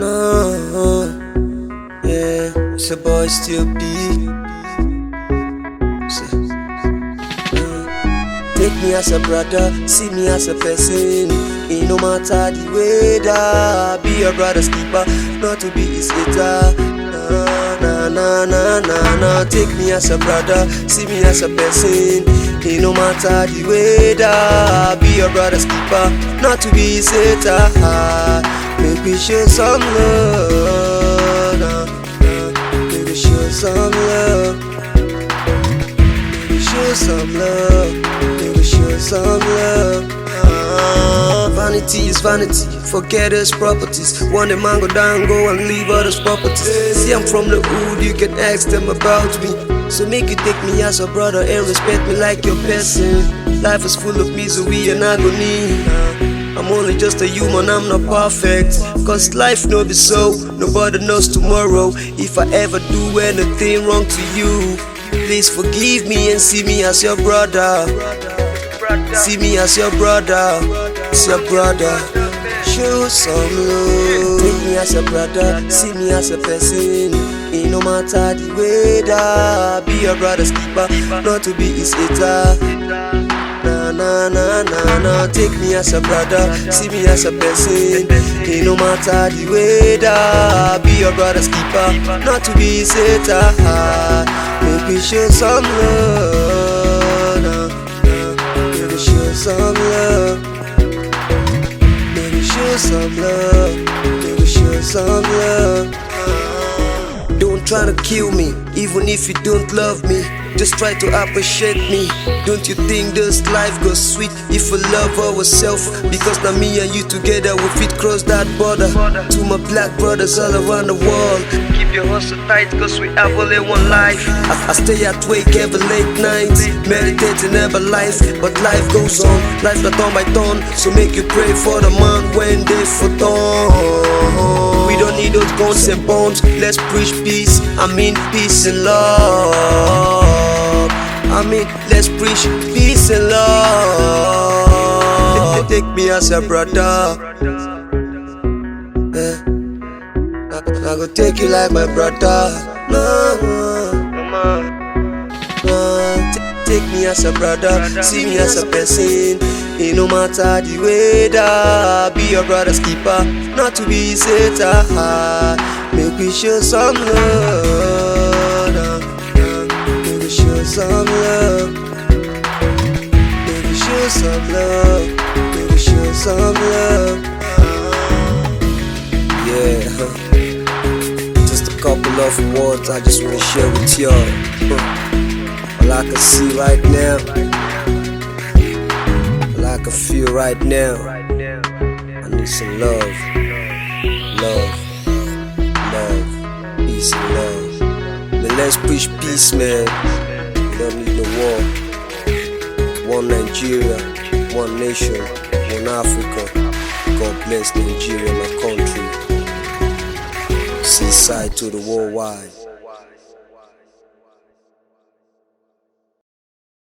No, yeah, it's a boy Still P. Take me as a brother, see me as a person. It no matter the weather, be your brother's keeper, not to be his hater. Na. Take me as a brother, see me as a person. It no matter the weather, be your brother's keeper, not to be his hater. Make me show some love, make me show some love, make me show some love, make me show some love. Vanity is vanity, forget his properties. One day man go down, go and leave others properties. See, I'm from the hood, you can ask them about me. So make you take me as a brother and respect me like your person. Life is full of misery and agony. I'm only just a human, I'm not perfect. Cause life no be so, nobody knows tomorrow. If I ever do anything wrong to you, please forgive me and see me as your brother. See me as your brother, it's your brother. Show some love. Take me as a brother, see me as a person. It no matter the weather, be your brother's keeper, not to be his hater. Na. Take me as a brother, see me as a person. It no matter the weather, be your brother's keeper, not to be his hater. Make me show some love, make me show some love, make me show some love, make me show some love. Don't try to kill me, even if you don't love me. Just try to appreciate me. Don't you think this life goes sweet if we love ourselves? Because now me and you together we fit cross that border. To my black brothers all around the world, keep your hustle tight cause we have only one life. I stay at wake every late night, meditating every life. But life goes on, life not turn by turn. So make you pray for the man when they for dawn. We don't need those guns and bombs, let's preach peace. I mean peace and love. Let's preach peace and love. Take me as a brother, I go take you like my brother. Take me as a brother, see me as a person. It no matter the weather, be your brother's keeper, not to be his hater. Make me show some love, make me show some love, make me show some love, make me show some love. Yeah, just a couple of words I just wanna share with y'all. All I can see right now, all I can feel right now, I need some love, peace and love. Man, let's preach peace, man. We don't need no war. One Nigeria, one nation, one Africa. God bless Nigeria, my country. Seaside to the worldwide.